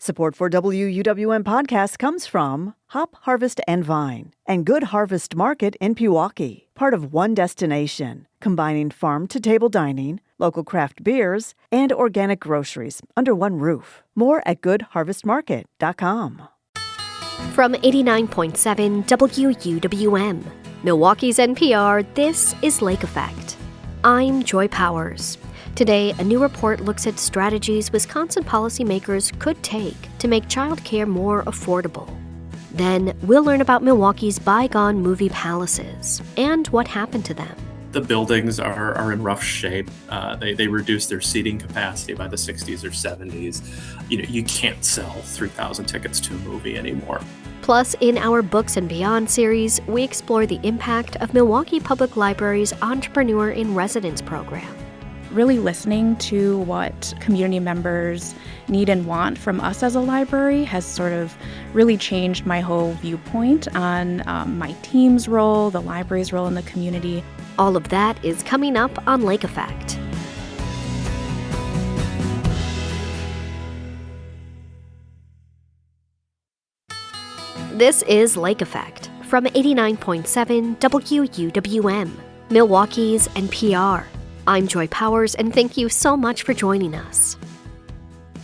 Support for WUWM podcast comes from Hop Harvest and Vine and Good Harvest Market in Milwaukee, part of One Destination, combining farm-to-table dining, local craft beers, and organic groceries under one roof. More at goodharvestmarket.com. From 89.7 WUWM, Milwaukee's NPR, this is Lake Effect. I'm Joy Powers. Today, a new report looks at strategies Wisconsin policymakers could take to make childcare more affordable. Then, we'll learn about Milwaukee's bygone movie palaces and what happened to them. The buildings are in rough shape. They reduced their seating capacity by the 60s or 70s. You can't sell 3,000 tickets to a movie anymore. Plus, in our Books and Beyond series, we explore the impact of Milwaukee Public Library's Entrepreneur in Residence program. Really listening to what community members need and want from us as a library has sort of really changed my whole viewpoint on my team's role, the library's role in the community. All of that is coming up on Lake Effect. This is Lake Effect from 89.7 WUWM, Milwaukee's NPR. I'm Joy Powers, and thank you so much for joining us.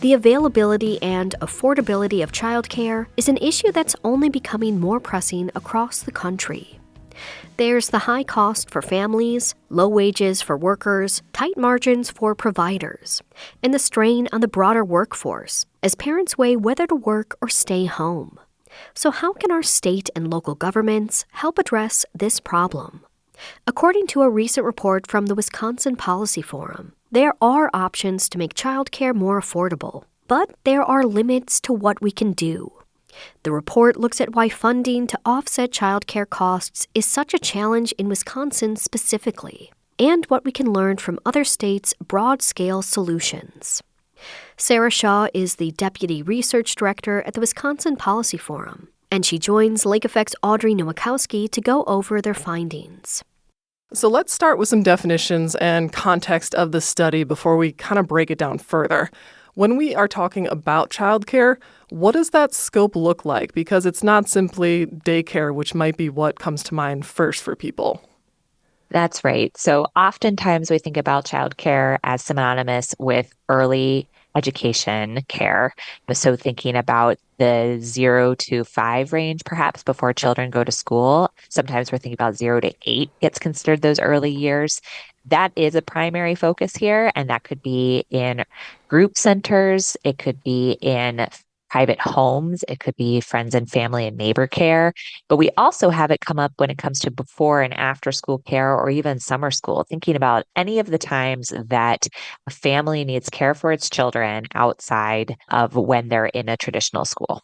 The availability and affordability of childcare is an issue that's only becoming more pressing across the country. There's the high cost for families, low wages for workers, tight margins for providers, and the strain on the broader workforce as parents weigh whether to work or stay home. So how can our state and local governments help address this problem? According to a recent report from the Wisconsin Policy Forum, there are options to make childcare more affordable, but there are limits to what we can do. The report looks at why funding to offset childcare costs is such a challenge in Wisconsin specifically, and what we can learn from other states' broad-scale solutions. Sarah Shaw is the Deputy Research Director at the Wisconsin Policy Forum, and she joins Lake Effect's Audrey Nowakowski to go over their findings. So let's start with some definitions and context of the study before we kind of break it down further. When we are talking about childcare, what does that scope look like? Because it's not simply daycare, which might be what comes to mind first for people. That's right. So oftentimes we think about childcare as synonymous with early education care. So thinking about the 0 to 5 range, perhaps before children go to school. Sometimes we're thinking about 0 to 8 gets considered those early years. That is a primary focus here, and that could be in group centers. It could be in private homes. It could be friends and family and neighbor care. But we also have it come up when it comes to before and after school care or even summer school, thinking about any of the times that a family needs care for its children outside of when they're in a traditional school.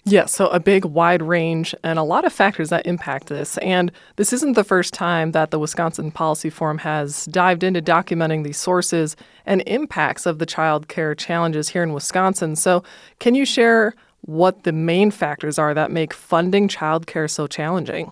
Yeah, so a big wide range and a lot of factors that impact this. And this isn't the first time that the Wisconsin Policy Forum has dived into documenting the sources and impacts of the child care challenges here in Wisconsin. So can you share what the main factors are that make funding child care so challenging?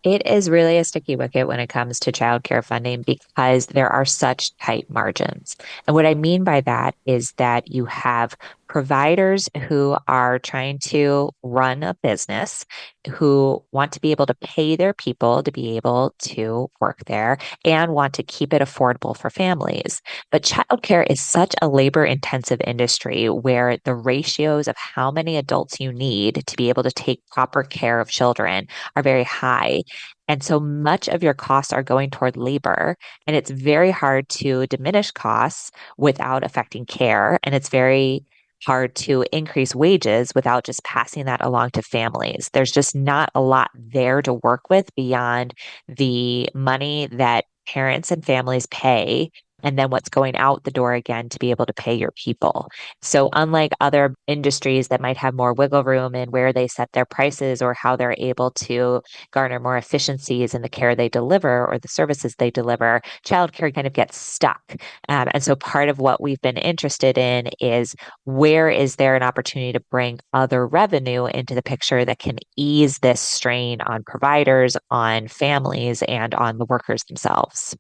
It is really a sticky wicket when it comes to childcare funding because there are such tight margins. And what I mean by that is that you have providers who are trying to run a business, who want to be able to pay their people to be able to work there and want to keep it affordable for families. But childcare is such a labor-intensive industry where the ratios of how many adults you need to be able to take proper care of children are very high. And so much of your costs are going toward labor, and it's very hard to diminish costs without affecting care. And it's very hard to increase wages without just passing that along to families. There's just not a lot there to work with beyond the money that parents and families pay and then what's going out the door again to be able to pay your people. So unlike other industries that might have more wiggle room in where they set their prices or how they're able to garner more efficiencies in the care they deliver or the services they deliver, childcare kind of gets stuck. And so part of what we've been interested in is where is there an opportunity to bring other revenue into the picture that can ease this strain on providers, on families, and on the workers themselves.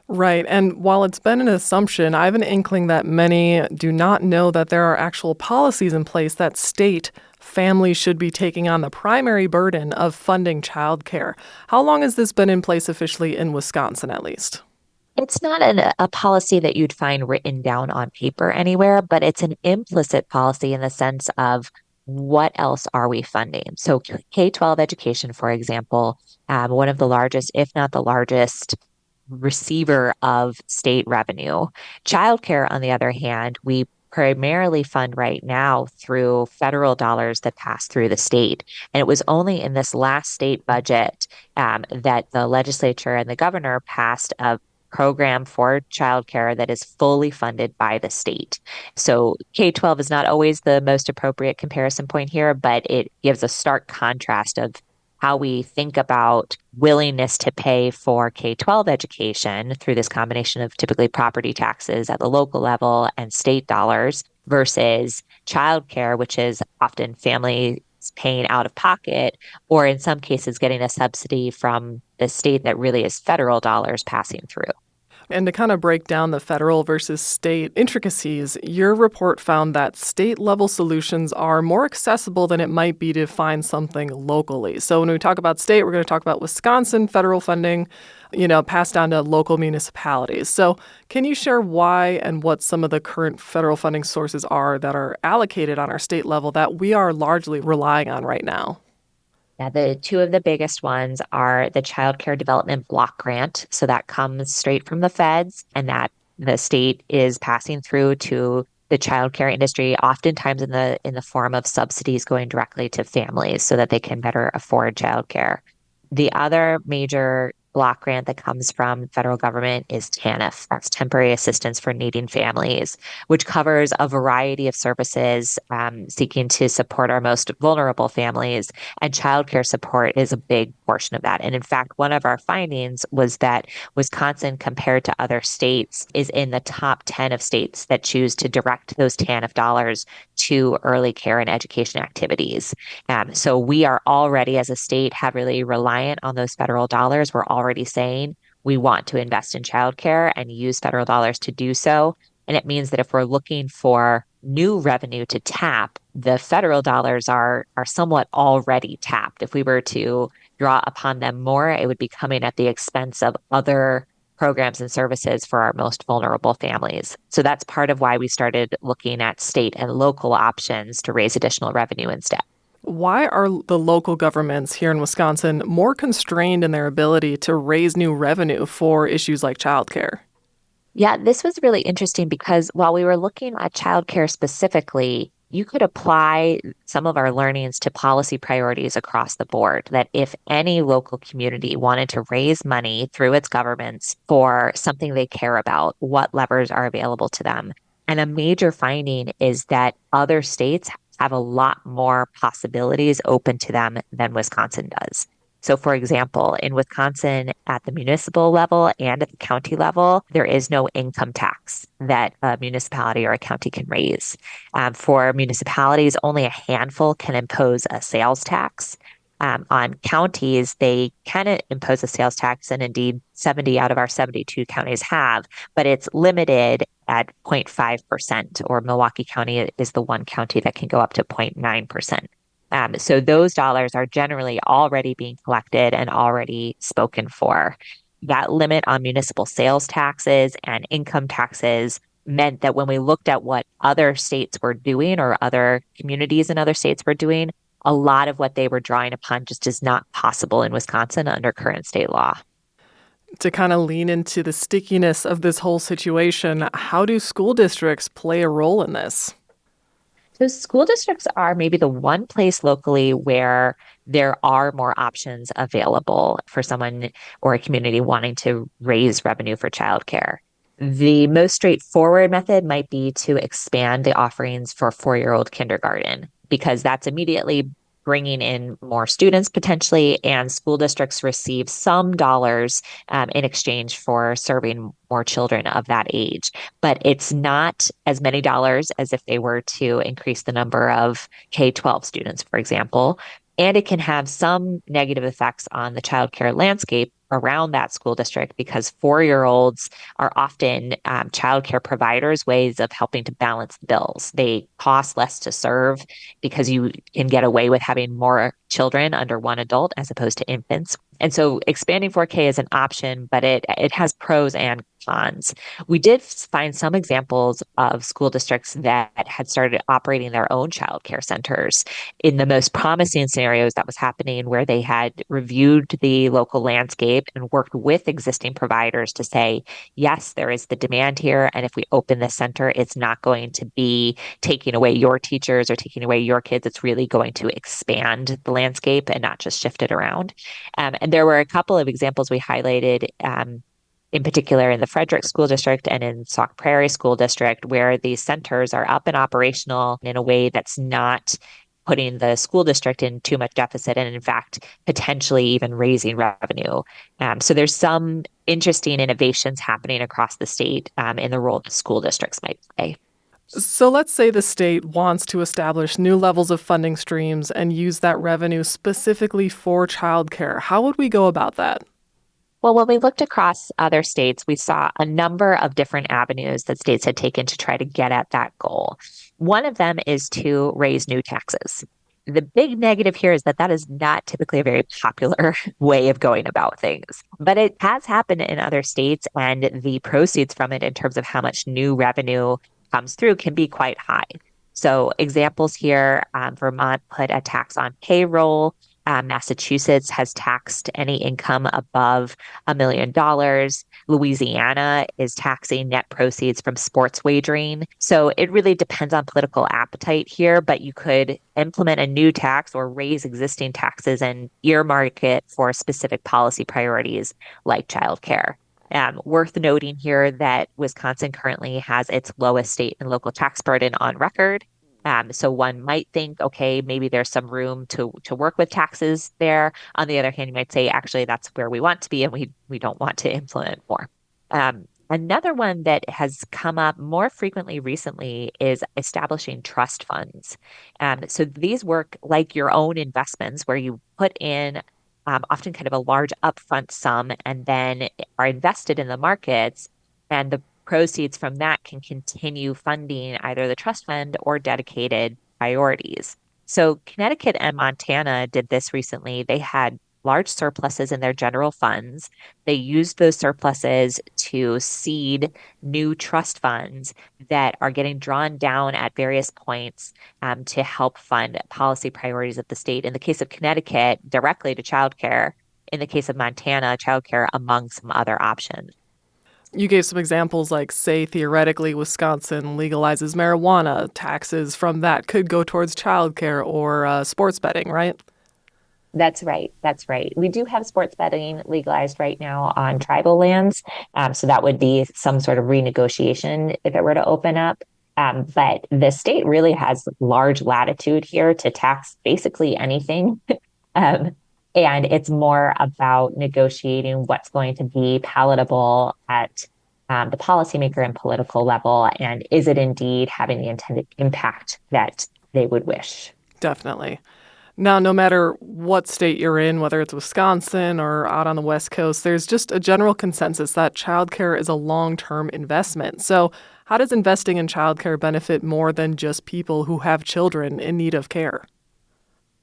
Right. And while it's been an assumption, I have an inkling that many do not know that there are actual policies in place that state families should be taking on the primary burden of funding childcare. How long has this been in place officially in Wisconsin, at least? It's not a policy that you'd find written down on paper anywhere, but it's an implicit policy in the sense of what else are we funding? So K-12 education, for example, one of the largest, if not the largest, receiver of state revenue. Childcare, on the other hand, we primarily fund right now through federal dollars that pass through the state. And it was only in this last state budget that the legislature and the governor passed a program for childcare that is fully funded by the state. So K-12 is not always the most appropriate comparison point here, but it gives a stark contrast of how we think about willingness to pay for K-12 education through this combination of typically property taxes at the local level and state dollars versus childcare, which is often families paying out of pocket, or in some cases getting a subsidy from the state that really is federal dollars passing through. And to kind of break down the federal versus state intricacies, your report found that state level solutions are more accessible than it might be to find something locally. So when we talk about state, we're going to talk about Wisconsin federal funding, passed down to local municipalities. So can you share why and what some of the current federal funding sources are that are allocated on our state level that we are largely relying on right now? Yeah, the two of the biggest ones are the Child Care Development Block Grant. So that comes straight from the feds, and that the state is passing through to the childcare industry, oftentimes in the form of subsidies going directly to families so that they can better afford childcare. The other major block grant that comes from the federal government is TANF. That's Temporary Assistance for Needing Families, which covers a variety of services seeking to support our most vulnerable families. And childcare support is a big portion of that. And in fact, one of our findings was that Wisconsin, compared to other states, is in the top 10 of states that choose to direct those TANF dollars to early care and education activities. So we are already, as a state, heavily reliant on those federal dollars. We're already saying we want to invest in childcare and use federal dollars to do so. And it means that if we're looking for new revenue to tap, the federal dollars are somewhat already tapped. If we were to draw upon them more, it would be coming at the expense of other programs and services for our most vulnerable families. So that's part of why we started looking at state and local options to raise additional revenue instead. Why are the local governments here in Wisconsin more constrained in their ability to raise new revenue for issues like childcare? Yeah, this was really interesting because while we were looking at childcare specifically, you could apply some of our learnings to policy priorities across the board. That if any local community wanted to raise money through its governments for something they care about, what levers are available to them? And a major finding is that other states have a lot more possibilities open to them than Wisconsin does. So, for example, in Wisconsin, at the municipal level and at the county level, there is no income tax that a municipality or a county can raise. For municipalities, only a handful can impose a sales tax. On counties, they can impose a sales tax, and indeed 70 out of our 72 counties have, but it's limited at 0.5%, or Milwaukee County is the one county that can go up to 0.9%. So those dollars are generally already being collected and already spoken for. That limit on municipal sales taxes and income taxes meant that when we looked at what other states were doing or other communities in other states were doing, a lot of what they were drawing upon just is not possible in Wisconsin under current state law. To kind of lean into the stickiness of this whole situation, how do school districts play a role in this? So school districts are maybe the one place locally where there are more options available for someone or a community wanting to raise revenue for childcare. The most straightforward method might be to expand the offerings for 4-year-old kindergarten, because that's immediately bringing in more students potentially, and school districts receive some dollars in exchange for serving more children of that age. But it's not as many dollars as if they were to increase the number of K-12 students, for example. And it can have some negative effects on the childcare landscape around that school district because 4-year-olds are often childcare providers' ways of helping to balance the bills. They cost less to serve because you can get away with having more children under one adult as opposed to infants. And so expanding 4K is an option, but it has pros and cons. We did find some examples of school districts that had started operating their own childcare centers. In the most promising scenarios, that was happening where they had reviewed the local landscape and worked with existing providers to say, yes, there is the demand here. And if we open this center, it's not going to be taking away your teachers or taking away your kids. It's really going to expand the landscape and not just shift it around. And there were a couple of examples we highlighted, in particular in the Frederick School District and in Sauk Prairie School District, where these centers are up and operational in a way that's not putting the school district in too much deficit and, in fact, potentially even raising revenue. So there's some interesting innovations happening across the state in the role that school districts might play. So let's say the state wants to establish new levels of funding streams and use that revenue specifically for childcare. How would we go about that? Well, when we looked across other states, we saw a number of different avenues that states had taken to try to get at that goal. One of them is to raise new taxes. The big negative here is that that is not typically a very popular way of going about things, but it has happened in other states, and the proceeds from it in terms of how much new revenue comes through can be quite high. So examples here, Vermont put a tax on payroll. Massachusetts has taxed any income above $1 million. Louisiana is taxing net proceeds from sports wagering. So it really depends on political appetite here, but you could implement a new tax or raise existing taxes and earmark it for specific policy priorities like childcare. Worth noting here that Wisconsin currently has its lowest state and local tax burden on record. So one might think, okay, maybe there's some room to work with taxes there. On the other hand, you might say, actually, that's where we want to be, and we don't want to implement more. Another one that has come up more frequently recently is establishing trust funds. So these work like your own investments, where you put in often kind of a large upfront sum and then are invested in the markets, and the proceeds from that can continue funding either the trust fund or dedicated priorities. So Connecticut and Montana did this recently. They had large surpluses in their general funds. They used those surpluses to seed new trust funds that are getting drawn down at various points to help fund policy priorities of the state. In the case of Connecticut, directly to childcare. In the case of Montana, childcare among some other options. You gave some examples like, say, theoretically, Wisconsin legalizes marijuana. Taxes from that could go towards childcare or sports betting, right? That's right. That's right. We do have sports betting legalized right now on tribal lands. So that would be some sort of renegotiation if it were to open up. But the state really has large latitude here to tax basically anything. And it's more about negotiating what's going to be palatable at the policymaker and political level. And is it indeed having the intended impact that they would wish? Definitely. Now, no matter what state you're in, whether it's Wisconsin or out on the West Coast, there's just a general consensus that childcare is a long-term investment. So how does investing in childcare benefit more than just people who have children in need of care?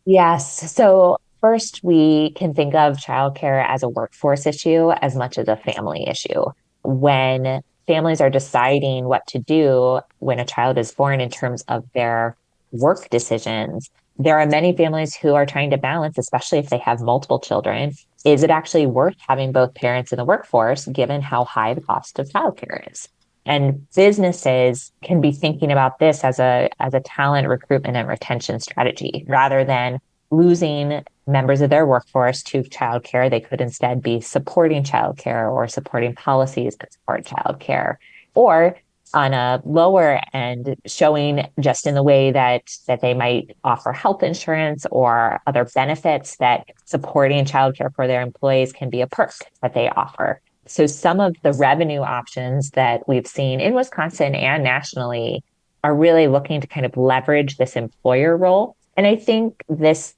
Yes. So first, we can think of childcare as a workforce issue as much as a family issue. When families are deciding what to do when a child is born in terms of their work decisions, there are many families who are trying to balance, especially if they have multiple children. Is it actually worth having both parents in the workforce, given how high the cost of childcare is? And businesses can be thinking about this as a talent recruitment and retention strategy rather than losing members of their workforce to childcare. They could instead be supporting childcare or supporting policies that support childcare, or on a lower end, showing just in the way that they might offer health insurance or other benefits that supporting childcare for their employees can be a perk that they offer. So some of the revenue options that we've seen in Wisconsin and nationally are really looking to kind of leverage this employer role. And I think this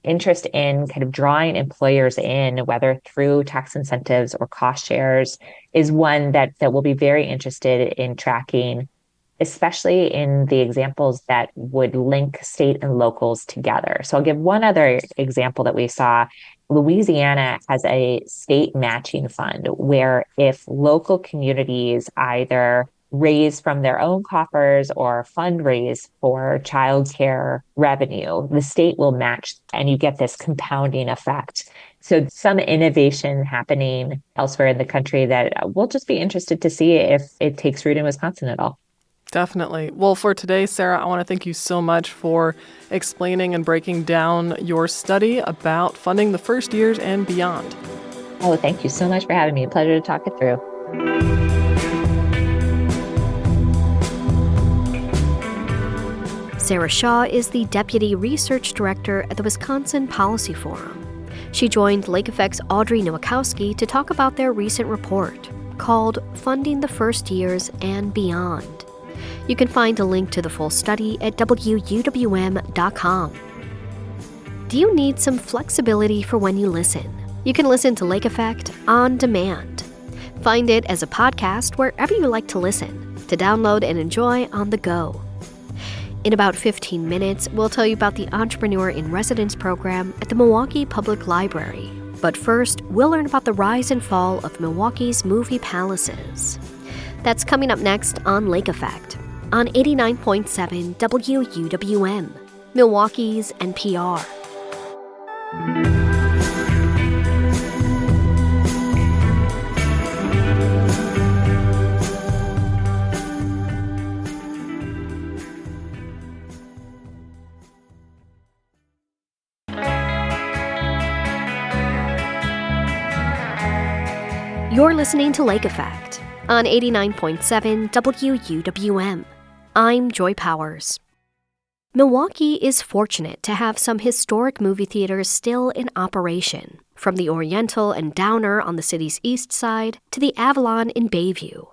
interest in kind of drawing employers in, whether through tax incentives or cost shares, is one that will be very interested in tracking, especially in the examples that would link state and locals together. So I'll give one other example that we saw. Louisiana has a state matching fund where if local communities either raise from their own coffers or fundraise for childcare revenue, the state will match and you get this compounding effect. So some innovation happening elsewhere in the country that we'll just be interested to see if it takes root in Wisconsin at all. Definitely. Well, for today, Sarah, I want to thank you so much for explaining and breaking down your study about funding the first years and beyond. Oh, thank you so much for having me. A pleasure to talk it through. Sarah Shaw is the Deputy Research Director at the Wisconsin Policy Forum. She joined Lake Effect's Audrey Nowakowski to talk about their recent report called Funding the First Years and Beyond. You can find a link to the full study at wuwm.com. Do you need some flexibility for when you listen? You can listen to Lake Effect on demand. Find it as a podcast wherever you like to listen, to download and enjoy on the go. In about 15 minutes, we'll tell you about the Entrepreneur in Residence program at the Milwaukee Public Library. But first, we'll learn about the rise and fall of Milwaukee's movie palaces. That's coming up next on Lake Effect on 89.7 WUWM, Milwaukee's NPR. You're listening to Lake Effect on 89.7 WUWM. I'm Joy Powers. Milwaukee is fortunate to have some historic movie theaters still in operation, from the Oriental and Downer on the city's east side to the Avalon in Bayview.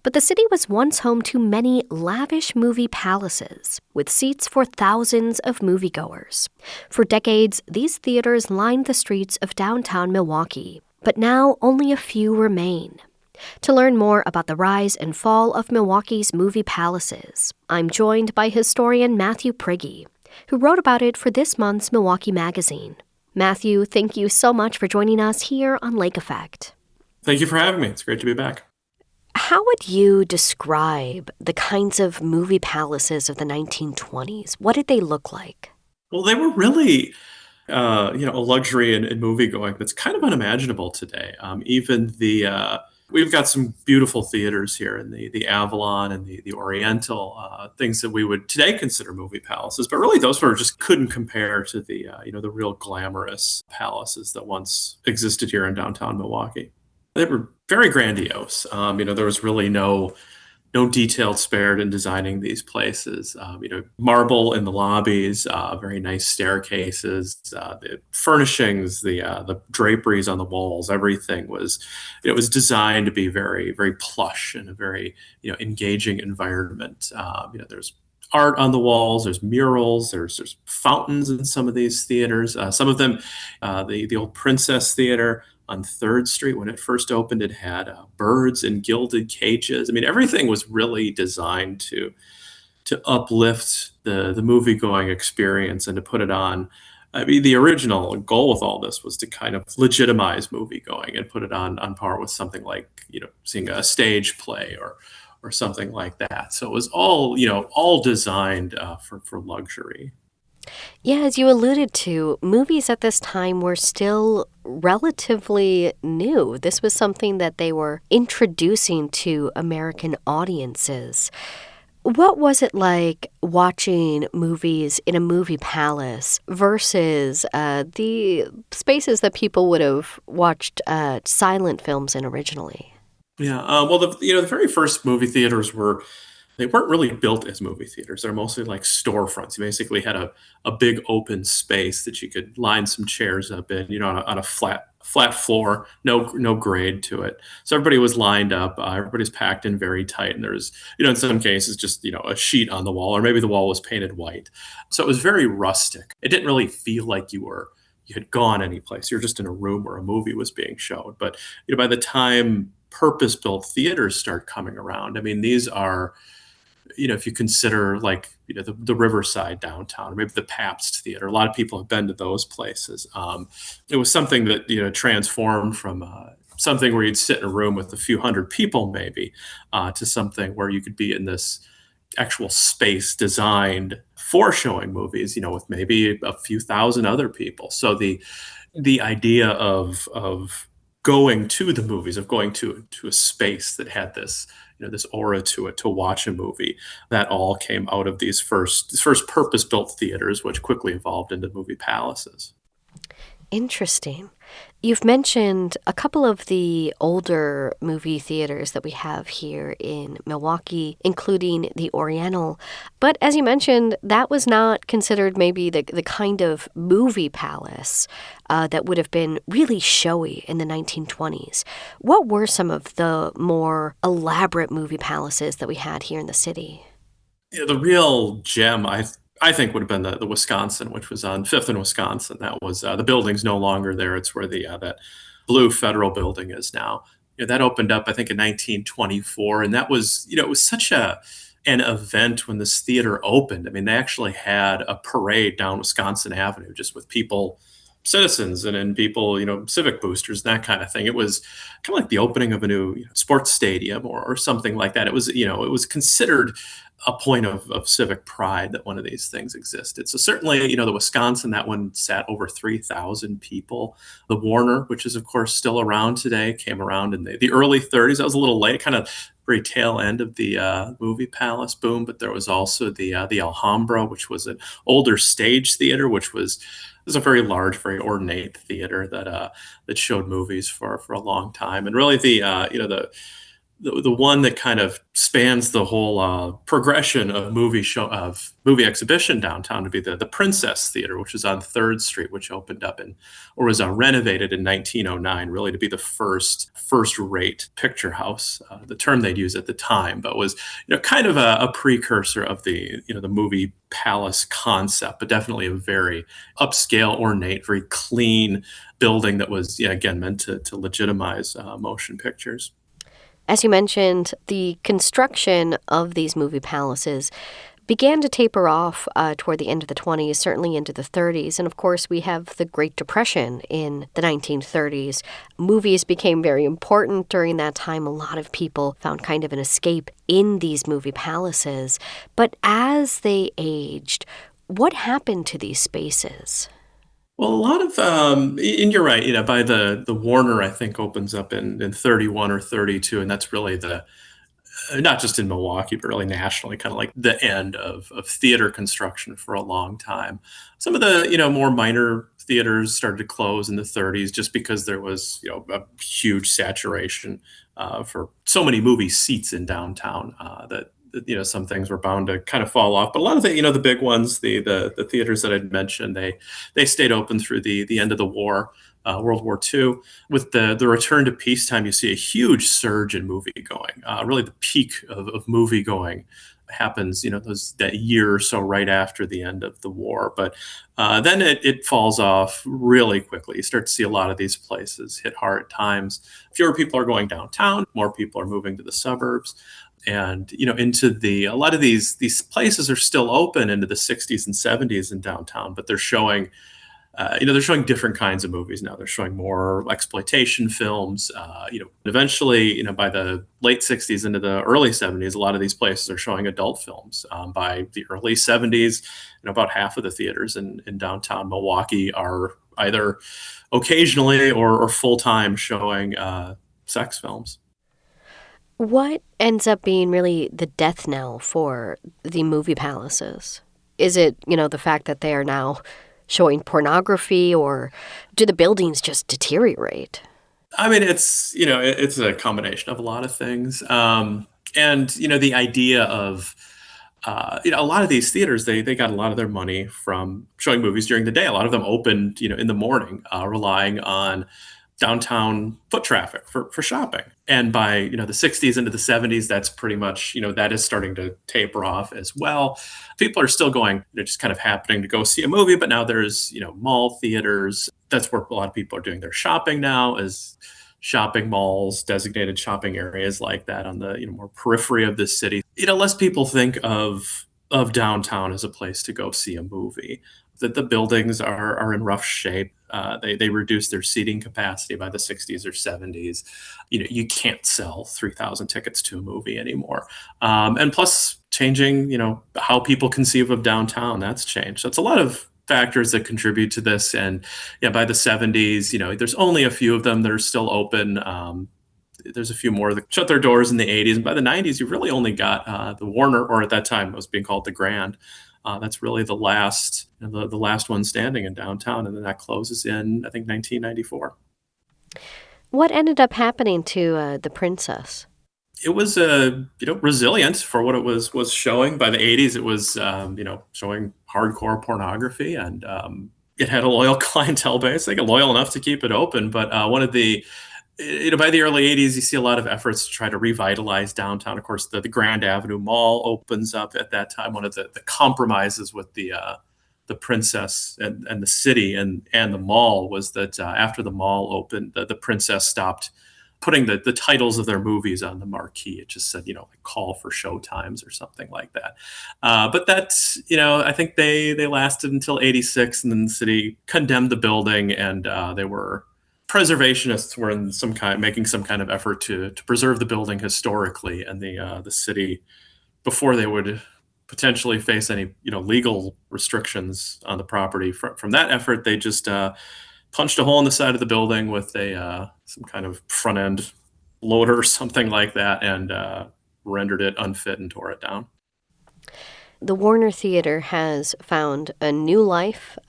But the city was once home to many lavish movie palaces, with seats for thousands of moviegoers. For decades, these theaters lined the streets of downtown Milwaukee, but now only a few remain. To learn more about the rise and fall of Milwaukee's movie palaces, I'm joined by historian Matthew Prigge, who wrote about it for this month's Milwaukee Magazine. Matthew, thank you so much for joining us here on Lake Effect. Thank you for having me. It's great to be back. How would you describe the kinds of movie palaces of the 1920s? What did they look like? Well, they were really a luxury in movie going that's kind of unimaginable today. We've got some beautiful theaters here in the Avalon and the Oriental, things that we would today consider movie palaces, but really those were just couldn't compare to the real glamorous palaces that once existed here in downtown Milwaukee. They were very grandiose. There was really no detail spared in designing these places. Marble in the lobbies, very nice staircases, the furnishings, the draperies on the walls, everything was designed to be very, very plush and a very, engaging environment. There's art on the walls, there's murals, there's fountains in some of these theaters. Some of them, the old Princess Theater on 3rd Street, when it first opened, it had birds in gilded cages. I mean, everything was really designed to uplift the movie-going experience and to put it on. I mean, the original goal with all this was to kind of legitimize movie-going and put it on par with something like, seeing a stage play or something like that. So it was all designed for luxury. Yeah, as you alluded to, movies at this time were still relatively new. This was something that they were introducing to American audiences. What was it like watching movies in a movie palace versus the spaces that people would have watched silent films in originally? Yeah, well, the very first movie theaters they weren't really built as movie theaters. They're mostly like storefronts. You basically had a big open space that you could line some chairs up in, on a flat flat floor, no grade to it. So everybody was lined up. Everybody's packed in very tight, and there's in some cases just a sheet on the wall, or maybe the wall was painted white. So it was very rustic. It didn't really feel like you had gone anyplace. You're just in a room where a movie was being showed. But by the time purpose-built theaters start coming around, I mean, these are if you consider like the Riverside downtown, or maybe the Pabst Theater, a lot of people have been to those places. It was something that transformed from something where you'd sit in a room with a few hundred people maybe to something where you could be in this actual space designed for showing movies, with maybe a few thousand other people. So the idea of going to the movies, of going to a space that had this this aura to it, to watch a movie, that all came out of these first purpose-built theaters, which quickly evolved into movie palaces. Interesting. You've mentioned a couple of the older movie theaters that we have here in Milwaukee, including the Oriental. But as you mentioned, that was not considered maybe the kind of movie palace that would have been really showy in the 1920s. What were some of the more elaborate movie palaces that we had here in the city? Yeah, the real gem, I think, would have been the Wisconsin, which was on Fifth and Wisconsin. That was the building's no longer there. It's where the that blue federal building is now. That opened up, I think, in 1924, and that was it was such an event when this theater opened. I mean, they actually had a parade down Wisconsin Avenue just with people, citizens, and people, civic boosters, and that kind of thing. It was kind of like the opening of a new sports stadium or something like that. It was, it was considered a point of civic pride that one of these things existed. So certainly, the Wisconsin, that one sat over 3,000 people. The Warner, which is of course still around today, came around in the early 30s. That was a little late, kind of very tail end of the movie palace boom. But there was also the Alhambra, which was an older stage theater, which was a very large, very ornate theater that showed movies for a long time. And really the one that kind of spans the whole progression of movie exhibition downtown to be the Princess Theater, which is on 3rd Street, which opened up or was renovated in 1909, really to be the first-rate picture house, the term they'd use at the time, but was kind of a precursor of the the movie palace concept, but definitely a very upscale, ornate, very clean building that was again meant to legitimize motion pictures. As you mentioned, the construction of these movie palaces began to taper off toward the end of the 20s, certainly into the 30s. And of course, we have the Great Depression in the 1930s. Movies became very important during that time. A lot of people found kind of an escape in these movie palaces. But as they aged, what happened to these spaces? Well, a lot of, and you're right, by the Warner, I think, opens up in 31 or 32, and that's really not just in Milwaukee, but really nationally, kind of like the end of theater construction for a long time. Some of the, more minor theaters started to close in the 30s just because there was, a huge saturation for so many movie seats in downtown that some things were bound to kind of fall off. But a lot of the big ones, the theaters that I'd mentioned, they stayed open through the end of the war, World War II. With the return to peacetime, you see a huge surge in movie going. Really, the peak of movie going happens, that year or so right after the end of the war. But then it falls off really quickly. You start to see a lot of these places hit hard times. Fewer people are going downtown. More people are moving to the suburbs. And into a lot of these places are still open into the 60s and 70s in downtown, but they're showing different kinds of movies now. They're showing more exploitation films. Eventually, by the late 60s into the early 70s, a lot of these places are showing adult films. By the early 70s, about half of the theaters in downtown Milwaukee are either occasionally or full-time showing sex films. What ends up being really the death knell for the movie palaces? Is it, the fact that they are now showing pornography, or do the buildings just deteriorate? I mean, it's a combination of a lot of things. And, the idea of, a lot of these theaters, they got a lot of their money from showing movies during the day. A lot of them opened, in the morning, relying on downtown foot traffic for shopping. And by, the 60s into the 70s, that's pretty much, that is starting to taper off as well. People are still going, just kind of happening to go see a movie, but now there's, mall theaters. That's where a lot of people are doing their shopping now, is shopping malls, designated shopping areas like that on the, more periphery of the city. Less people think of downtown as a place to go see a movie. That the buildings are in rough shape. They reduced their seating capacity by the 60s or 70s. You can't sell 3,000 tickets to a movie anymore. And plus, changing, how people conceive of downtown, that's changed. So it's a lot of factors that contribute to this. And by the 70s, there's only a few of them that are still open. There's a few more that shut their doors in the 80s. And by the 90s, you've really only got the Warner, or at that time it was being called the Grand. That's really the last one standing in downtown. And then that closes in, I think, 1994. What ended up happening to the Princess? It was resilient for what it was showing. By the 80s, it was showing hardcore pornography, and it had a loyal clientele base. They got loyal enough to keep it open. But one of the by the early 80s, you see a lot of efforts to try to revitalize downtown. Of course, the Grand Avenue Mall opens up at that time. One of the compromises with the Princess and the city and the mall was that after the mall opened, the Princess stopped putting the titles of their movies on the marquee. It just said, like call for show times or something like that. But that's, I think they lasted until 86, and then the city condemned the building, and they were preservationists were making some kind of effort to preserve the building historically, and the city, before they would potentially face any legal restrictions on the property from that effort, they just punched a hole in the side of the building with some kind of front end loader or something like that, and rendered it unfit and tore it down. The Warner Theater has found a new life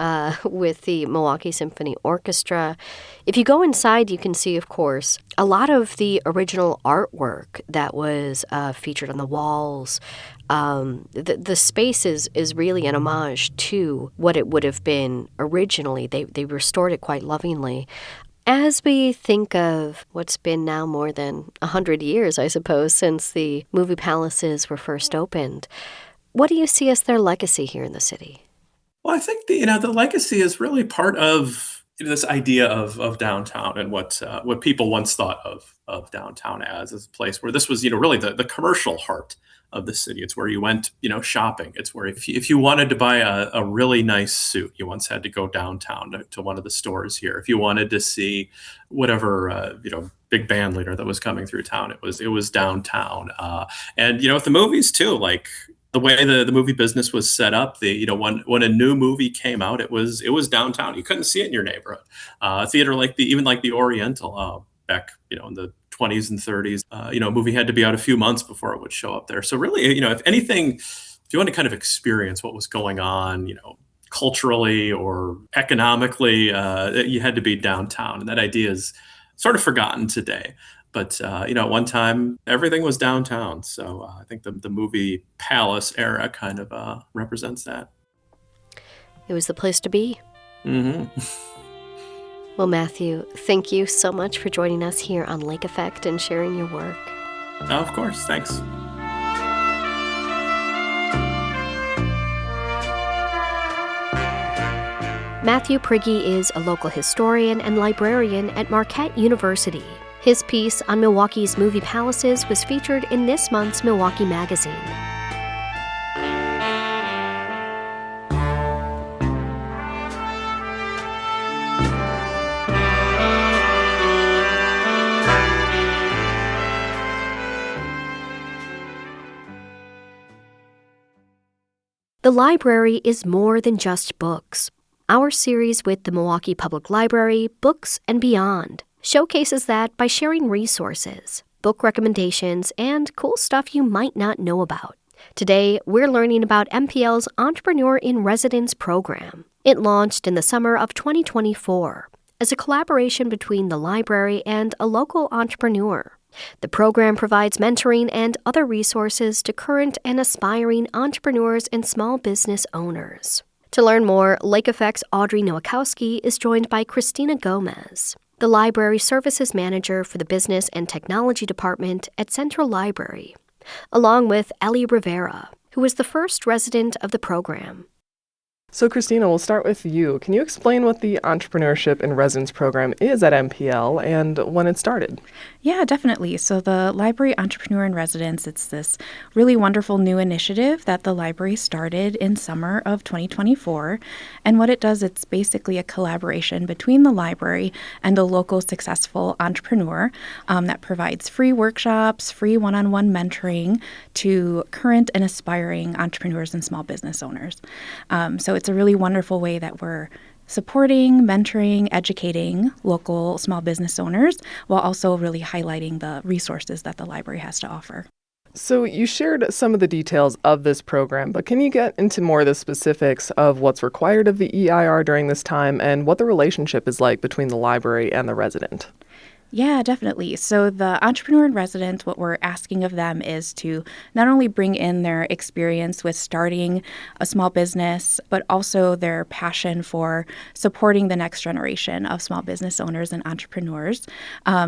with the Milwaukee Symphony Orchestra. If you go inside, you can see, of course, a lot of the original artwork that was featured on the walls. The space is really an homage to what it would have been originally. They restored it quite lovingly. As we think of what's been now more than 100 years, I suppose, since the movie palaces were first opened, what do you see as their legacy here in the city? Well, I think the legacy is really part of this idea of downtown, and what people once thought of downtown as a place where this was really the commercial heart of the city. It's where you went shopping. It's where if you wanted to buy a really nice suit, you once had to go downtown to one of the stores here. If you wanted to see whatever big band leader that was coming through town, it was downtown. And with the movies too, like the way the movie business was set up, when a new movie came out, it was downtown. You couldn't see it in your neighborhood. A theater like the Oriental back in the 20s and 30s, a movie had to be out a few months before it would show up there. So really, if anything, if you want to kind of experience what was going on, culturally or economically, you had to be downtown, and that idea is sort of forgotten today. But, at one time, everything was downtown. So I think the movie palace era kind of represents that. It was the place to be. Mm-hmm. Well, Matthew, thank you so much for joining us here on Lake Effect and sharing your work. Of course. Thanks. Matthew Prigge is a local historian and librarian at Marquette University. His piece on Milwaukee's movie palaces was featured in this month's Milwaukee Magazine. The library is more than just books. Our series with the Milwaukee Public Library, Books and Beyond, showcases that by sharing resources, book recommendations, and cool stuff you might not know about. Today, we're learning about MPL's Entrepreneur in Residence program. It launched in the summer of 2024 as a collaboration between the library and a local entrepreneur. The program provides mentoring and other resources to current and aspiring entrepreneurs and small business owners. To learn more, Lake Effect's Audrey Nowakowski is joined by Christina Gomez. the Library Services Manager for the Business and Technology Department at Central Library, along with Ellie Rivera, who was the first resident of the program. So, Christina, we'll start with you. Can you explain what the Entrepreneurship in Residence program is at MPL and when it started? Yeah, definitely. So the Library Entrepreneur in Residence, it's this really wonderful new initiative that the library started in summer of 2024. And what it does, it's basically a collaboration between the library and a local successful entrepreneur that provides free workshops, free one-on-one mentoring to current and aspiring entrepreneurs and small business owners. So it's a really wonderful way that we're supporting, mentoring, educating local small business owners while also really highlighting the resources that the library has to offer. So you shared some of the details of this program, but can you get into more of the specifics of what's required of the EIR during this time and what the relationship is like between the library and the resident? Yeah, definitely. So the entrepreneur in residence, what we're asking of them is to not only bring in their experience with starting a small business, but also their passion for supporting the next generation of small business owners and entrepreneurs.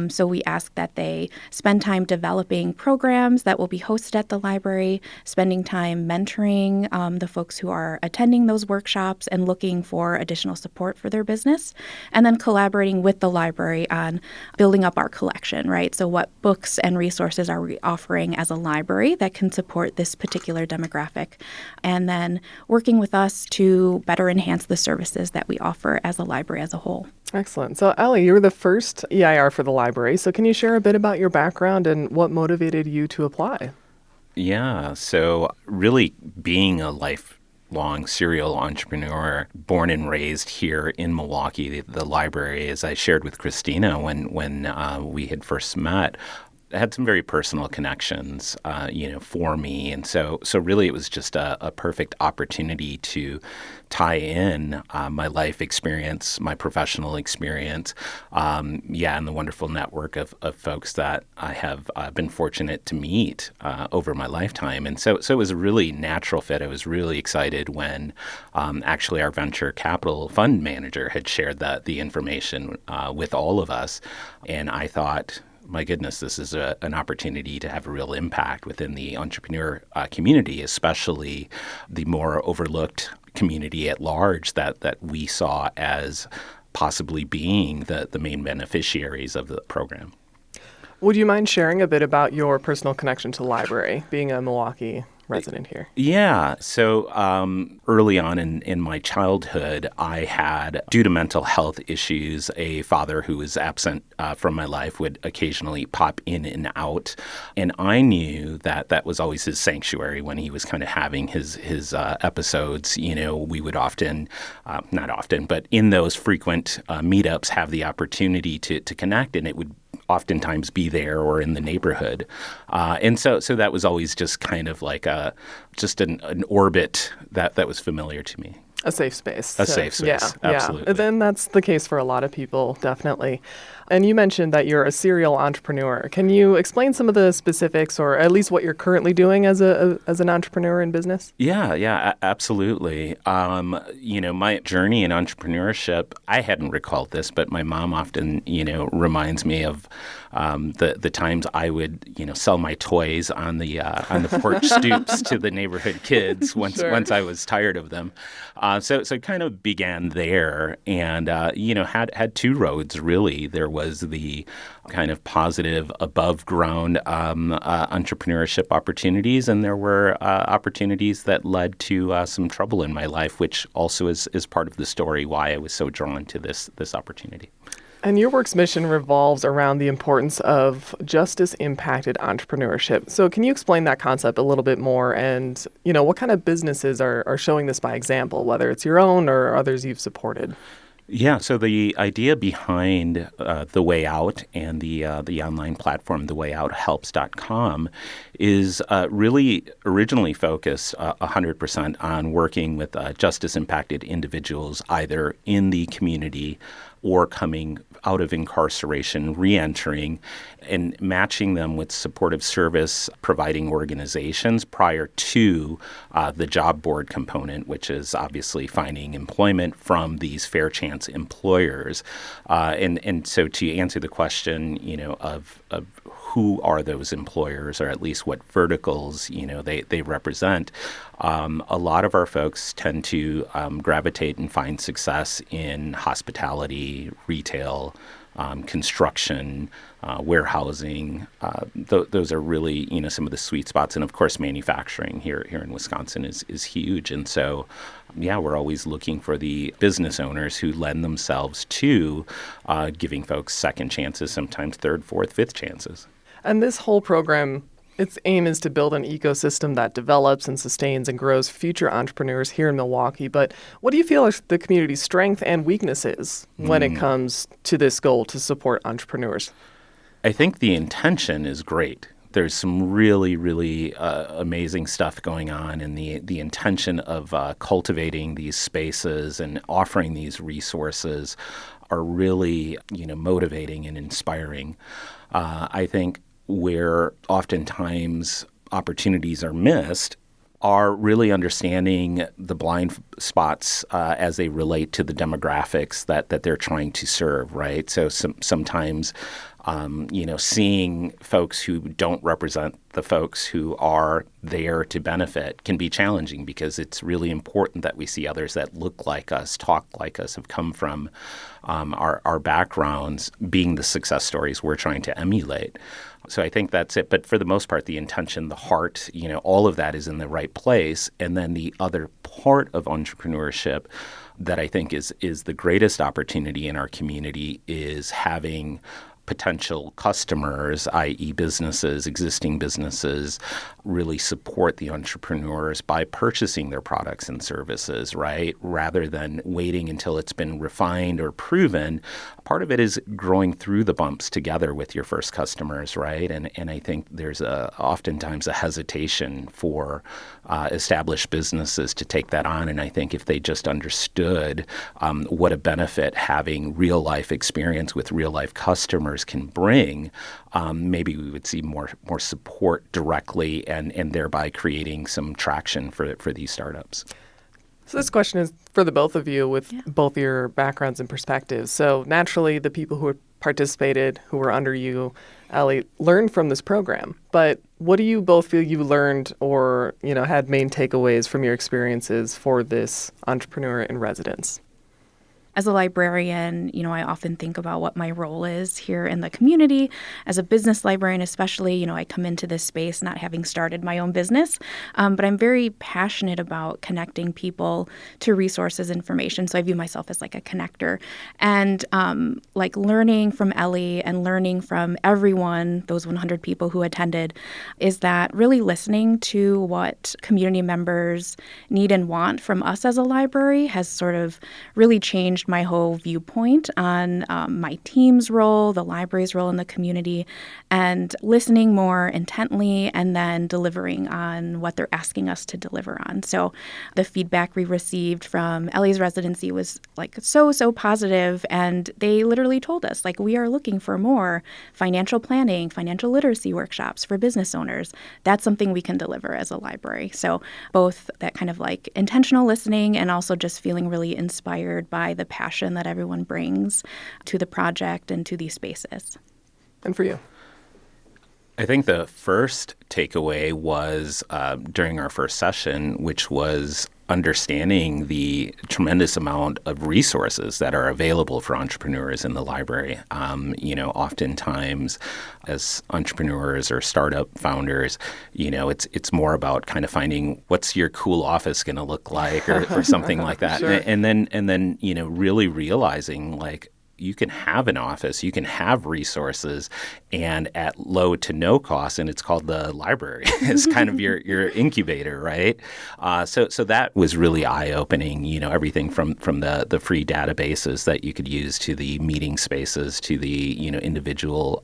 So we ask that they spend time developing programs that will be hosted at the library, spending time mentoring the folks who are attending those workshops and looking for additional support for their business, and then collaborating with the library on building up our collection, right? So what books and resources are we offering as a library that can support this particular demographic? And then working with us to better enhance the services that we offer as a library as a whole. Excellent. So, Ellie, you were the first EIR for the library. So can you share a bit about your background and what motivated you to apply? Yeah, so really being a lifelong serial entrepreneur, born and raised here in Milwaukee, the library, as I shared with Christina when we had first met, had some very personal connections, for me. And so really it was just a perfect opportunity to tie in my life experience, my professional experience, and the wonderful network of folks that I have been fortunate to meet over my lifetime. And so it was a really natural fit. I was really excited when actually our venture capital fund manager had shared the information with all of us. And I thought, my goodness, this is an opportunity to have a real impact within the entrepreneur community, especially the more overlooked community at large that we saw as possibly being the main beneficiaries of the program. Would you mind sharing a bit about your personal connection to the library, being a Milwaukee resident here? Yeah. So early on in my childhood, I had, due to mental health issues, a father who was absent from my life would occasionally pop in and out. And I knew that was always his sanctuary when he was kind of having his episodes. We would often, not often, but in those frequent meetups have the opportunity to connect, and it would oftentimes be there or in the neighborhood. And so that was always just kind of like just an orbit that was familiar to me. A safe space. A safe space, absolutely. Yeah. Then that's the case for a lot of people, definitely. And you mentioned that you're a serial entrepreneur. Can you explain some of the specifics, or at least what you're currently doing as an entrepreneur in business? Yeah, absolutely. My journey in entrepreneurship, I hadn't recalled this, but my mom often, reminds me of the times I would, sell my toys on the porch stoops to the neighborhood kids once I was tired of them. So it kind of began there, and had two roads really. There was the kind of positive above ground entrepreneurship opportunities, and there were opportunities that led to some trouble in my life, which also is part of the story why I was so drawn to this opportunity. And your work's mission revolves around the importance of justice-impacted entrepreneurship. So can you explain that concept a little bit more, and what kind of businesses are showing this by example, whether it's your own or others you've supported? Yeah, so the idea behind The Way Out and the online platform, thewayOuthelps.com, is really originally focused 100% on working with justice-impacted individuals either in the community or coming out of incarceration, reentering, and matching them with supportive service providing organizations prior to the job board component, which is obviously finding employment from these fair chance employers. And so to answer the question, of who are those employers, or at least what verticals, they represent, a lot of our folks tend to gravitate and find success in hospitality, retail, construction, warehousing. Those are really, some of the sweet spots. And of course, manufacturing here in Wisconsin is huge. And so, we're always looking for the business owners who lend themselves to giving folks second chances, sometimes third, fourth, fifth chances. And this whole program, its aim is to build an ecosystem that develops and sustains and grows future entrepreneurs here in Milwaukee. But what do you feel is the community's strength and weaknesses when it comes to this goal to support entrepreneurs? I think the intention is great. There's some really, really amazing stuff going on, and the intention of cultivating these spaces and offering these resources are really, motivating and inspiring. I think where oftentimes opportunities are missed are really understanding the blind spots as they relate to the demographics that they're trying to serve, right? So sometimes, seeing folks who don't represent the folks who are there to benefit can be challenging, because it's really important that we see others that look like us, talk like us, have come from our backgrounds being the success stories we're trying to emulate. So I think that's it. But for the most part, the intention, the heart, all of that is in the right place. And then the other part of entrepreneurship that I think is the greatest opportunity in our community is having potential customers, i.e. businesses, existing businesses, really support the entrepreneurs by purchasing their products and services, right? Rather than waiting until it's been refined or proven. Part of it is growing through the bumps together with your first customers, right? And I think there's oftentimes a hesitation for established businesses to take that on. And I think if they just understood what a benefit having real life experience with real life customers can bring, maybe we would see more support directly and thereby creating some traction for these startups. So this question is for the both of you with both your backgrounds and perspectives. So naturally, the people who participated, who were under you, Ellie, learned from this program. But what do you both feel you learned or, had main takeaways from your experiences for this entrepreneur in residence? As a librarian, I often think about what my role is here in the community. As a business librarian especially, I come into this space not having started my own business, but I'm very passionate about connecting people to resources, information. So I view myself as like a connector. And learning from Ellie and learning from everyone, those 100 people who attended, is that really listening to what community members need and want from us as a library has sort of really changed my whole viewpoint on my team's role, the library's role in the community, and listening more intently and then delivering on what they're asking us to deliver on. So the feedback we received from Ellie's residency was so positive, and they literally told us we are looking for more financial planning, financial literacy workshops for business owners. That's something we can deliver as a library. So both that kind of intentional listening and also just feeling really inspired by the passion that everyone brings to the project and to these spaces. And for you? I think the first takeaway was during our first session, which was understanding the tremendous amount of resources that are available for entrepreneurs in the library. Oftentimes as entrepreneurs or startup founders, it's more about kind of finding what's your cool office going to look like or something like that. Sure. And then really realizing you can have an office, you can have resources, and at low to no cost, and it's called the library. It's kind of your incubator, right? So that was really eye-opening, everything from the free databases that you could use to the meeting spaces to the, individual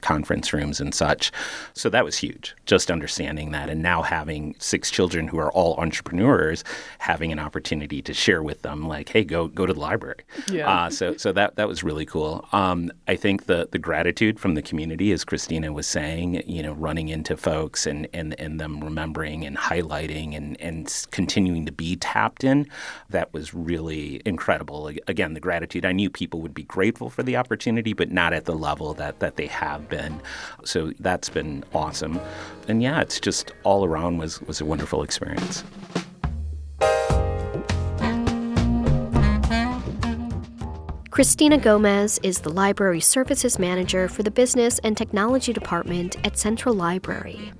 conference rooms and such. So that was huge, just understanding that. And now having 6 children who are all entrepreneurs, having an opportunity to share with them, like, hey, go to the library. Yeah. So that was really cool. I think the gratitude from the community, as Christina was saying, running into folks and them remembering and highlighting and continuing to be tapped in, that was really incredible. Again, the gratitude. I knew people would be grateful for the opportunity, but not at the level that they have been. So that's been awesome. And yeah, it's just all around was a wonderful experience. Christina Gomez is the Library Services Manager for the Business and Technology Department at Central Library.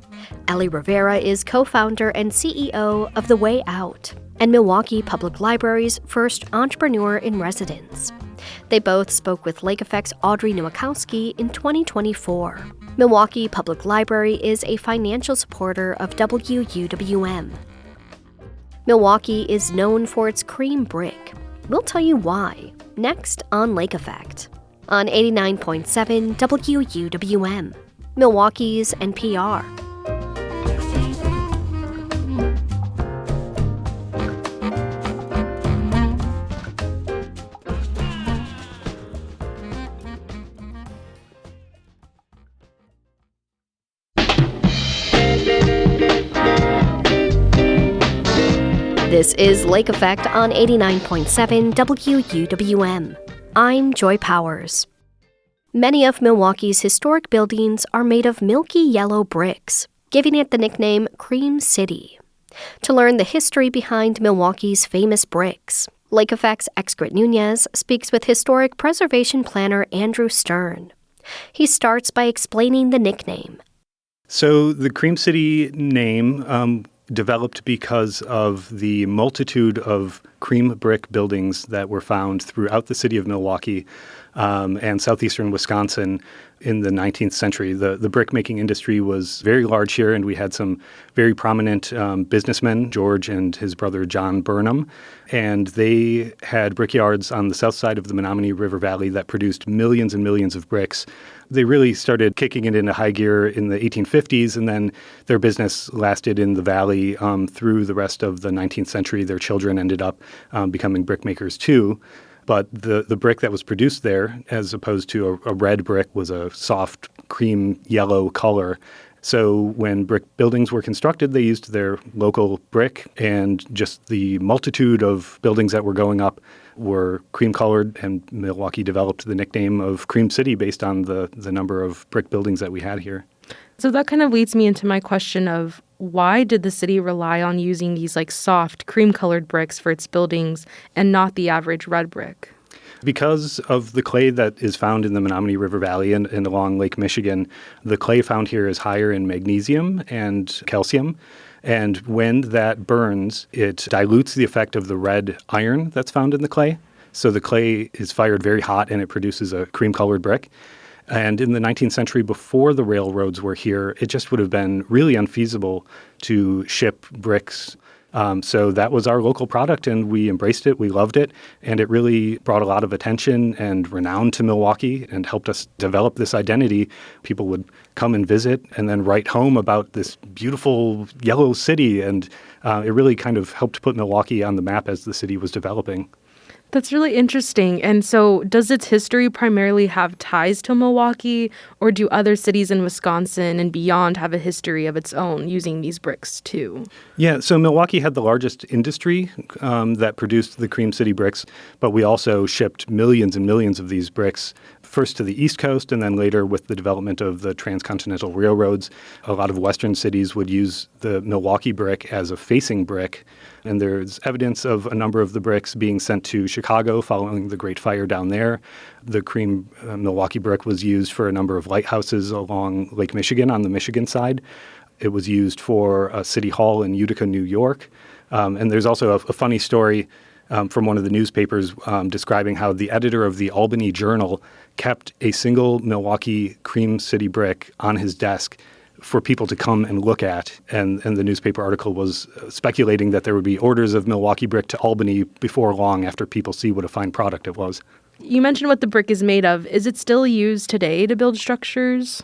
Ellie Rivera is co-founder and CEO of The Way Out, and Milwaukee Public Library's first entrepreneur in residence. They both spoke with Lake Effect's Audrey Nowakowski in 2024. Milwaukee Public Library is a financial supporter of WUWM. Milwaukee is known for its cream brick. We'll tell you why next on Lake Effect on 89.7 WUWM, Milwaukee's NPR. This is Lake Effect on 89.7 WUWM. I'm Joy Powers. Many of Milwaukee's historic buildings are made of milky yellow bricks, giving it the nickname Cream City. To learn the history behind Milwaukee's famous bricks, Lake Effect's Excret Nunez speaks with historic preservation planner Andrew Stern. He starts by explaining the nickname. So the Cream City name developed because of the multitude of cream brick buildings that were found throughout the city of Milwaukee and southeastern Wisconsin in the 19th century. The brick-making industry was very large here, and we had some very prominent businessmen, George and his brother John Burnham, and they had brickyards on the south side of the Menominee River Valley that produced millions and millions of bricks. They really started kicking it into high gear in the 1850s, and then their business lasted in the valley through the rest of the 19th century. Their children ended up becoming brickmakers too. But the brick that was produced there, as opposed to a red brick, was a soft cream yellow color. So when brick buildings were constructed, they used their local brick, and just the multitude of buildings that were going up were cream-colored, and Milwaukee developed the nickname of Cream City based on the number of brick buildings that we had here. So that kind of leads me into my question of why did the city rely on using these soft cream-colored bricks for its buildings and not the average red brick? Because of the clay that is found in the Menominee River Valley and along Lake Michigan, the clay found here is higher in magnesium and calcium. And when that burns, it dilutes the effect of the red iron that's found in the clay. So the clay is fired very hot and it produces a cream-colored brick. And in the 19th century, before the railroads were here, it just would have been really unfeasible to ship bricks. So that was our local product, and we embraced it. We loved it, and it really brought a lot of attention and renown to Milwaukee and helped us develop this identity. People would come and visit and then write home about this beautiful yellow city, and it really kind of helped put Milwaukee on the map as the city was developing. That's really interesting. And so does its history primarily have ties to Milwaukee, or do other cities in Wisconsin and beyond have a history of its own using these bricks too? Yeah, so Milwaukee had the largest industry that produced the Cream City bricks, but we also shipped millions and millions of these bricks first to the East Coast, and then later with the development of the transcontinental railroads. A lot of Western cities would use the Milwaukee brick as a facing brick. And there's evidence of a number of the bricks being sent to Chicago following the Great Fire down there. The cream Milwaukee brick was used for a number of lighthouses along Lake Michigan on the Michigan side. It was used for City Hall in Utica, New York. And there's also a funny story. from one of the newspapers describing how the editor of the Albany Journal kept a single Milwaukee Cream City brick on his desk for people to come and look at. And the newspaper article was speculating that there would be orders of Milwaukee brick to Albany before long after people see what a fine product it was. You mentioned what the brick is made of. Is it still used today to build structures?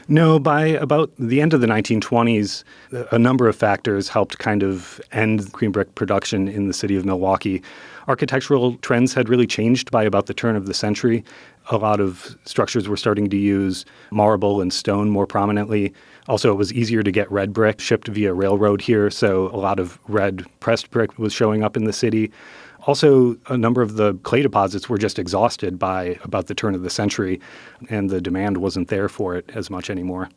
No, by about the end of the 1920s, a number of factors helped kind of end cream brick production in the city of Milwaukee. Architectural trends had really changed by about the turn of the century. A lot of structures were starting to use marble and stone more prominently. Also, it was easier to get red brick shipped via railroad here, so a lot of red pressed brick was showing up in the city. Also, a number of the clay deposits were just exhausted by about the turn of the century, and the demand wasn't there for it as much anymore.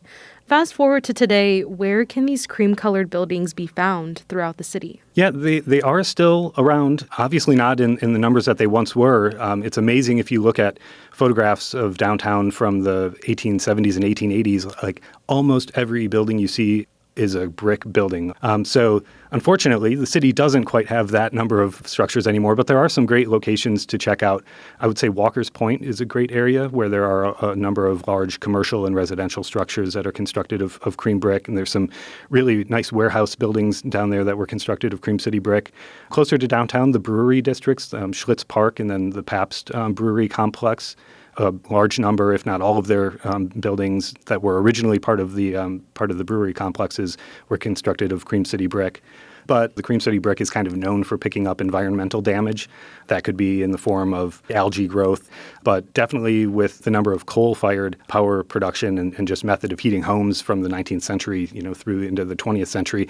Fast forward to today, where can these cream-colored buildings be found throughout the city? Yeah, they are still around, obviously not in the numbers that they once were. It's amazing if you look at photographs of downtown from the 1870s and 1880s, like almost every building you see is a brick building. So unfortunately, the city doesn't quite have that number of structures anymore, but there are some great locations to check out. I would say Walker's Point is a great area where there are a number of large commercial and residential structures that are constructed of cream brick, and there's some really nice warehouse buildings down there that were constructed of Cream City brick. Closer to downtown, the brewery districts, Schlitz Park and then the Pabst Brewery Complex, a large number, if not all of their buildings that were originally part of the brewery complexes were constructed of Cream City brick. But the Cream City brick is kind of known for picking up environmental damage. That could be in the form of algae growth, but definitely with the number of coal-fired power production and just method of heating homes from the 19th century, through into the 20th century.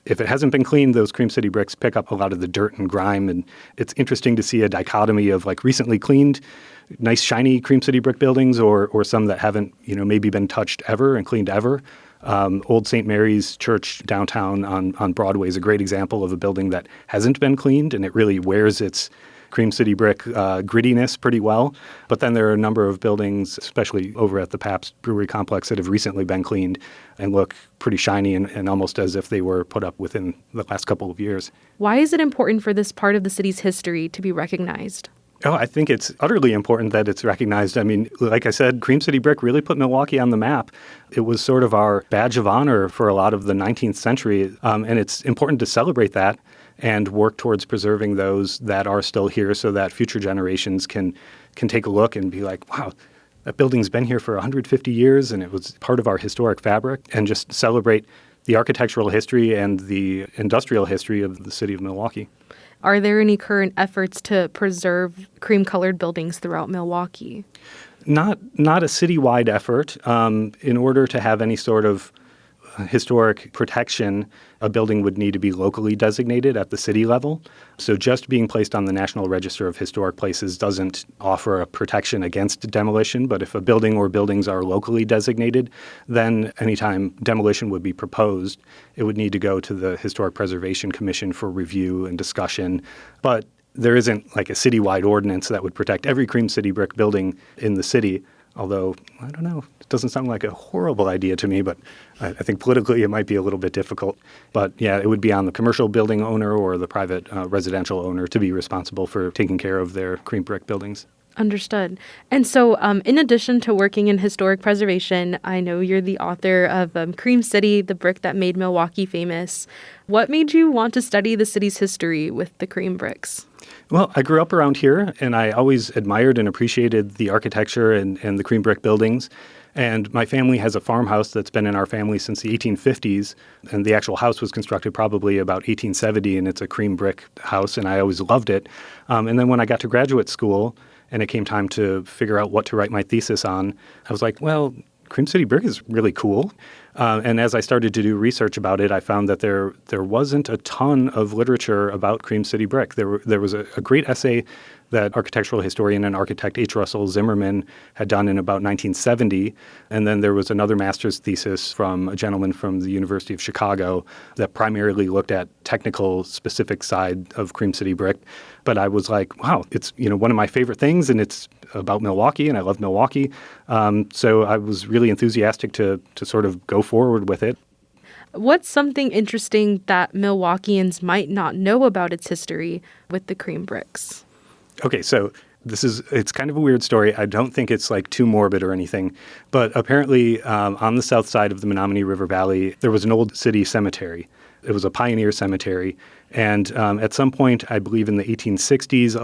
If it hasn't been cleaned, those Cream City bricks pick up a lot of the dirt and grime, and it's interesting to see a dichotomy of like recently cleaned, nice shiny Cream City brick buildings or some that haven't, maybe been touched ever and cleaned ever. Old St. Mary's Church downtown on Broadway is a great example of a building that hasn't been cleaned, and it really wears its Cream City brick grittiness pretty well. But then there are a number of buildings, especially over at the Pabst Brewery Complex, that have recently been cleaned and look pretty shiny and almost as if they were put up within the last couple of years. Why is it important for this part of the city's history to be recognized? Oh, I think it's utterly important that it's recognized. I mean, like I said, Cream City brick really put Milwaukee on the map. It was sort of our badge of honor for a lot of the 19th century, and it's important to celebrate that and work towards preserving those that are still here so that future generations can take a look and be like, wow, that building's been here for 150 years and it was part of our historic fabric, and just celebrate the architectural history and the industrial history of the city of Milwaukee. Are there any current efforts to preserve cream-colored buildings throughout Milwaukee? Not a citywide effort. In order to have any sort of historic protection, a building would need to be locally designated at the city level. So just being placed on the National Register of Historic Places doesn't offer a protection against demolition. But if a building or buildings are locally designated, then anytime demolition would be proposed, it would need to go to the Historic Preservation Commission for review and discussion. But there isn't like a citywide ordinance that would protect every Cream City brick building in the city. Although, I don't know, it doesn't sound like a horrible idea to me, but I think politically it might be a little bit difficult. But yeah, it would be on the commercial building owner or the private residential owner to be responsible for taking care of their cream brick buildings. Understood. And so in addition to working in historic preservation, I know you're the author of Cream City, the brick that made Milwaukee famous. What made you want to study the city's history with the cream bricks? Well, I grew up around here, and I always admired and appreciated the architecture and the cream brick buildings. And my family has a farmhouse that's been in our family since the 1850s, and the actual house was constructed probably about 1870, and it's a cream brick house, and I always loved it. And then when I got to graduate school, and it came time to figure out what to write my thesis on, I was like, well, Cream City brick is really cool. And as I started to do research about it, I found that there wasn't a ton of literature about Cream City brick. There was a great essay that architectural historian and architect H. Russell Zimmerman had done in about 1970. And then there was another master's thesis from a gentleman from the University of Chicago that primarily looked at technical specific side of Cream City brick. But I was like, wow, it's one of my favorite things, and it's about Milwaukee, and I love Milwaukee. So I was really enthusiastic to sort of go forward with it. What's something interesting that Milwaukeeans might not know about its history with the cream bricks? Okay, so it's kind of a weird story. I don't think it's like too morbid or anything, but apparently on the south side of the Menominee River Valley, there was an old city cemetery. It was a pioneer cemetery. And at some point, I believe in the 1860s,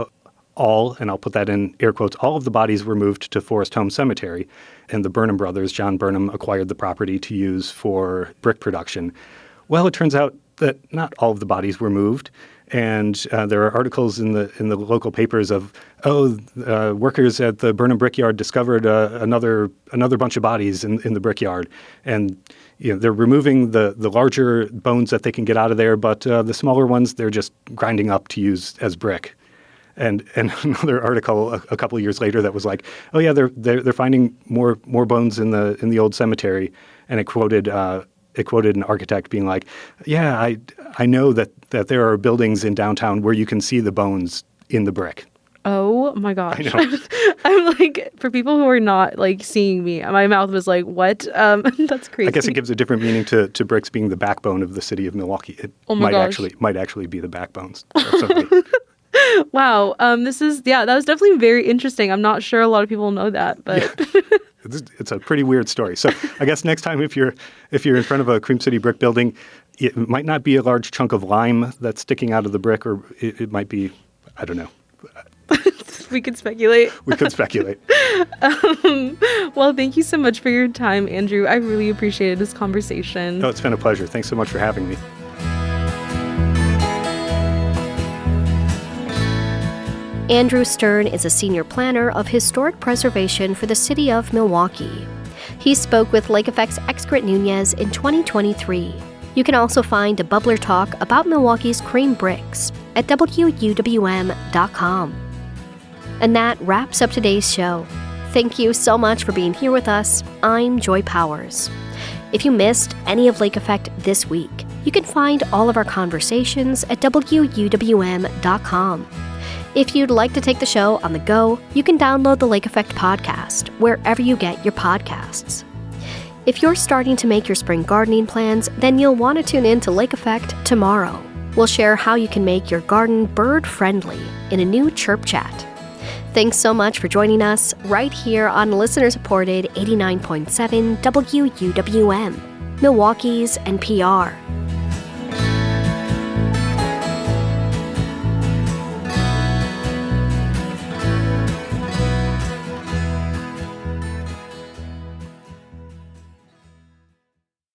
and I'll put that in air quotes, all of the bodies were moved to Forest Home Cemetery. And the Burnham brothers, John Burnham, acquired the property to use for brick production. Well, it turns out that not all of the bodies were moved. And there are articles in the local papers of, workers at the Burnham Brickyard discovered another bunch of bodies in the brickyard. And they're removing the larger bones that they can get out of there, but the smaller ones, they're just grinding up to use as brick. And another article a couple of years later that was like, oh yeah, they're finding more bones in the old cemetery, and it quoted an architect being like, yeah, I know that there are buildings in downtown where you can see the bones in the brick. Oh my gosh. I know. I'm like, for people who are not like seeing me, my mouth was like, what? That's crazy. I guess it gives a different meaning to bricks being the backbone of the city of Milwaukee. It might actually be the backbones of somebody. Wow. That was definitely very interesting. I'm not sure a lot of people know that, but yeah. It's a pretty weird story. So I guess next time if you're in front of a Cream City brick building, it might not be a large chunk of lime that's sticking out of the brick, or it might be, I don't know. We could speculate. We could speculate. Well, thank you so much for your time, Andrew. I really appreciated this conversation. Oh, it's been a pleasure. Thanks so much for having me. Andrew Stern is a senior planner of historic preservation for the city of Milwaukee. He spoke with Lake Effect's Excret Nunez in 2023. You can also find a bubbler talk about Milwaukee's cream bricks at wuwm.com. And that wraps up today's show. Thank you so much for being here with us. I'm Joy Powers. If you missed any of Lake Effect this week, you can find all of our conversations at wuwm.com. If you'd like to take the show on the go, you can download the Lake Effect podcast wherever you get your podcasts. If you're starting to make your spring gardening plans, then you'll want to tune in to Lake Effect tomorrow. We'll share how you can make your garden bird-friendly in a new Chirp Chat. Thanks so much for joining us right here on listener-supported 89.7 WUWM, Milwaukee's NPR.